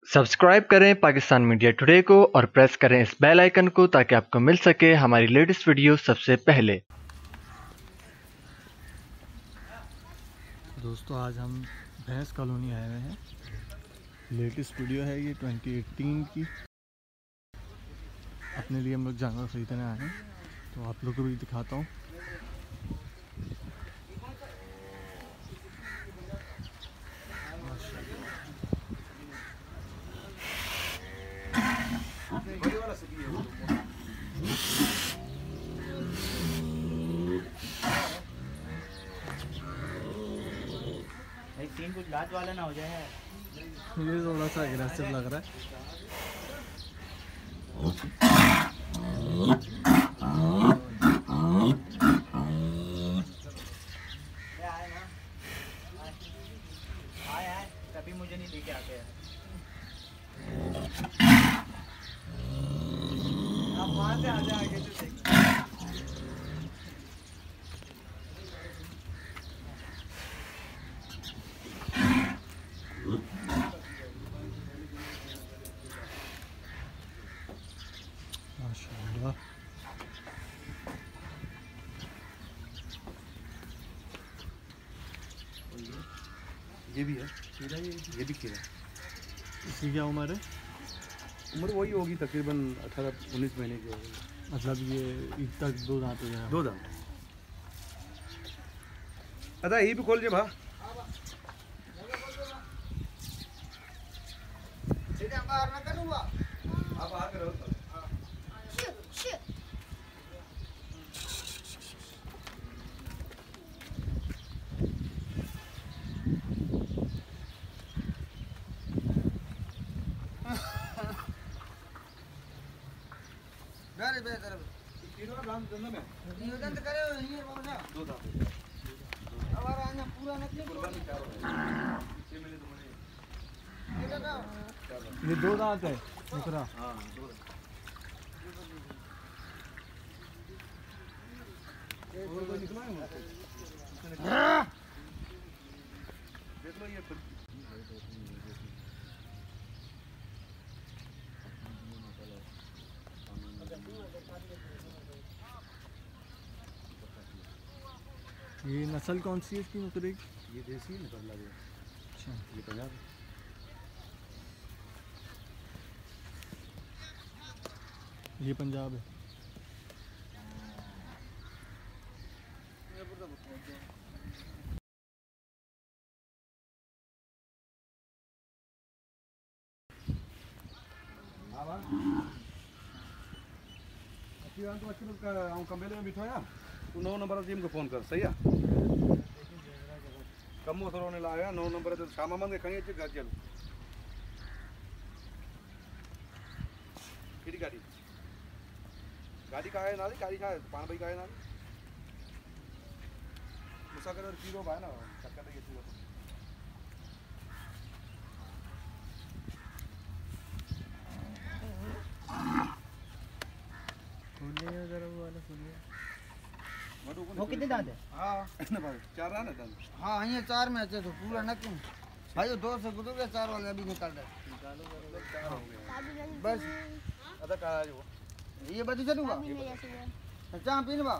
Subscribe करें Pakistan media today को और प्रेस करें इस बेल आइकन को ताकि आपको मिल सके हमारी लेटेस्ट वीडियो सबसे पहले। दोस्तों आज हम भैंस कॉलोनी आए हुए हैं। लेटेस्ट वीडियो है ये 2018 की। अपने लिए हम लोग जानवर खरीदने आए हैं तो आप लोग को भी दिखाता हूँ। सीन कुछ लात वाला ना हो जाए। ये थोड़ा सा एग्रेसिव लग रहा है। कभी मुझे नहीं लेके आते हैं। आप वहाँ से आ जाए आगे से। माशाल्लाह ये भी है खीरा, ये भी खीरा। इसकी क्या उम्र है? उम्र वही होगी तकरीबन 18-19 महीने की होगी। मतलब ये ईद तक दो दांत हो जाएगा। 2 दांत। अदा ये भी खोल जे भा। आप आ करो। ये 2 दांत है दूसरा। देख लो ये ये नस्ल कौन सी है इसकी बकरी की? ये देसी निकल लगे। अच्छा ये पंजाब ये पंजाब है। कंबेले में बिठो यार। तू 9 नंबर टीम को फोन कर सही है। कमो थोरो ने लाया 9 नंबर ते शाम मंगे खणी अच घर चल। केड़ी गाड़ी? गाड़ी का है नाली गाड़ी का है पान भाई का है नाली। मुसाकर और पीरो भाई ना चक्कर ये पीरो। खोलिए जरा वो वाला खोलिए। वो कितने दांत है? हाँ ना भाई 4 रहा ना दांत। हाँ ये 4 में अच्छे तो पूरा न क्यों भाई 2 से गुजर गया 4 वाले अभी निकाल रहे बस। अदा का है वो ये बता चलूंगा चाय पीने बा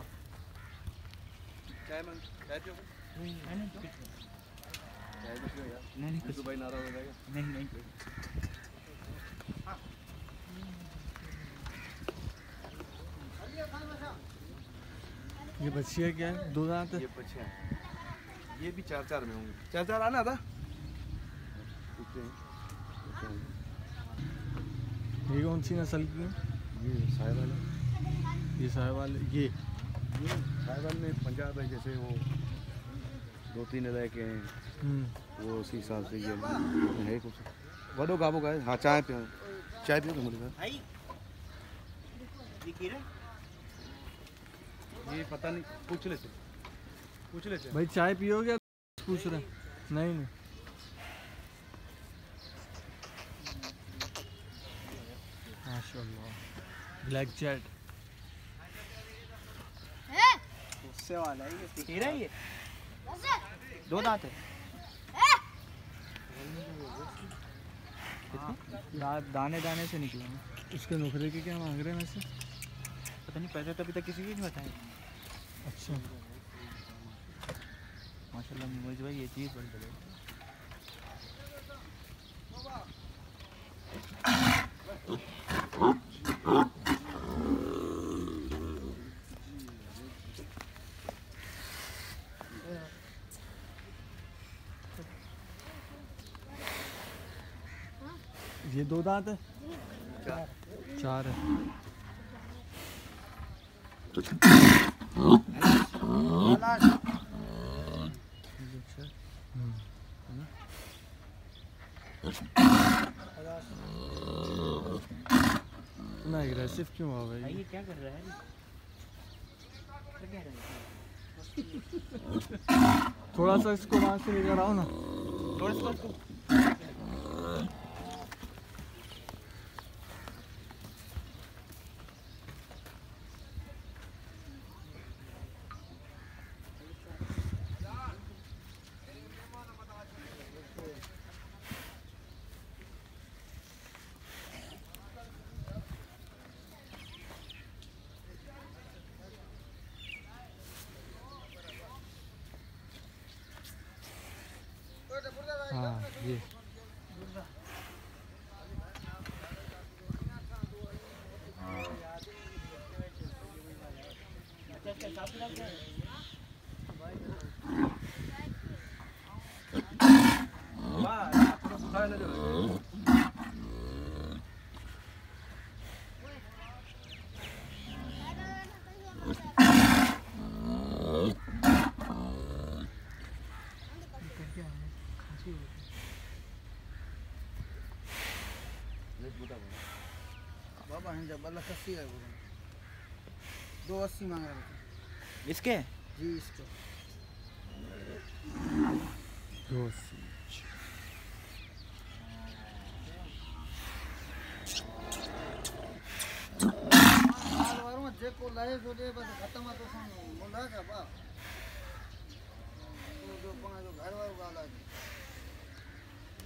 चाय पियो। चाय पियो यार। नहीं तो भाई नाराज हो जाएगा। नहीं ये बच्ची है क्या है? 2 दांत है। ये बच्चे हैं। ये भी 4-4 में होंगे। 4-4 आना था। ये कौन सी नस्ल की है? ये साहिवाल है। ये साहिवाल ये साहिवाल में पंजाब है जैसे वो 2-3 इलाके के हैं वो उसी हिसाब से ये है कुछ वडो गाबो का है। हाँ चाय पियो तो मुझे भाई ये खीरा ये पता नहीं पूछ ले भाई चाय पियोगे? पूछ रहे नहीं नहीं। माशाल्लाह ब्लैक जेट उससे वाला है ये खीरा है। ये 2 दांत है। इसके? दाने दाने से निकले हैं। इसके नुकरे के क्या मांग रहे हैं वैसे? पता नहीं, पैसे तो अभी तक किसी की नहीं बताए। अच्छा माशाल्लाह मोइज भाई, ये चीज़ बन चले। ये 2 दांत है? 4 है। ना एग्रेसिव क्यों हुआ भाई भाई? ये क्या कर रहा है? क्या कर रहा है? थोड़ा सा इसको वहाँ से लेकर आओ ना। थोड़ा सा इसको हाँ ये बाबा हैं जब अल्लाह सस्ती है वो 280 मांग रहे थे इसके? जी इसको। वारों में जेको लाए जो दे बस खत्म है तो सुन मुंडा का बा तो जो पना जो घर वालों का आला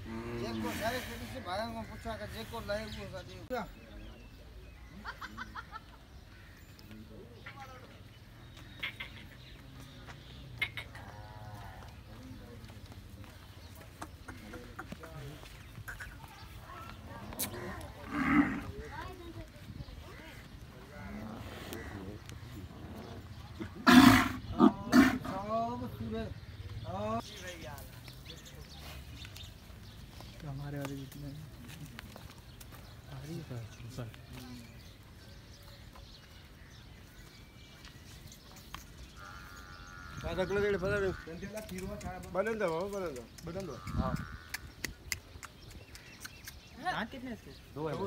जेको सारे किसी से भाई को पूछा कि जेको लाए वो सा दे। हमारे वाले जितने आ रही है सर। दांत कितने इसके? 2 है भाई।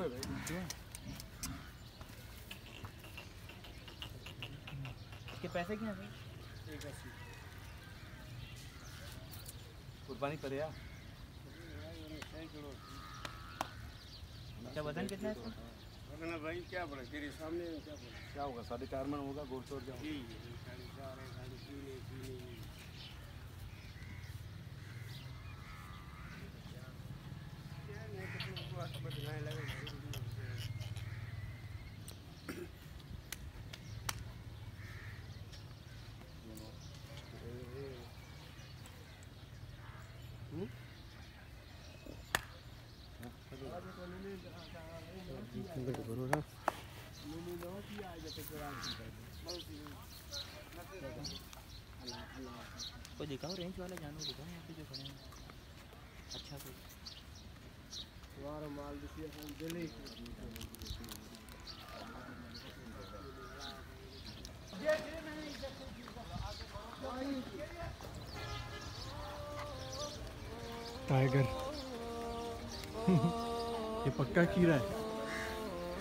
इसके पैसे क्या हैं? 180 कुर्बानी करे यार। अच्छा वजन कितना है इसका? वरना भाई क्या पड़ा तेरे सामने क्या होगा 4.5 मन होगा गोल छोड़ क्या होगा? कोई दिखाओ रेंज वाला जानवर दिखाओ यहाँ पे जो खड़े हैं। अच्छा कोई टाइगर ये पक्का कीड़ा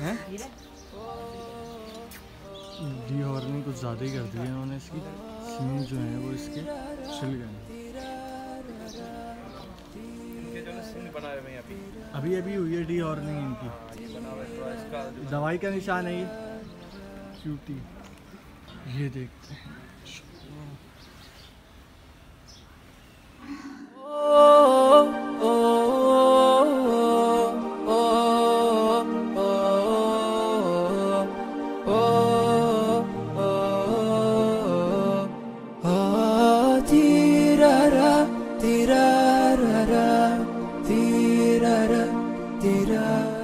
है? डी हॉर्निंग कुछ ज़्यादा ही कर दी है उन्होंने। इसकी सींग जो है वो इसके छिल गए। अभी अभी हुई है डी हॉर्निंग इनकी। दवाई का निशान है ये क्यूटी। ये देखते हैं। तेरा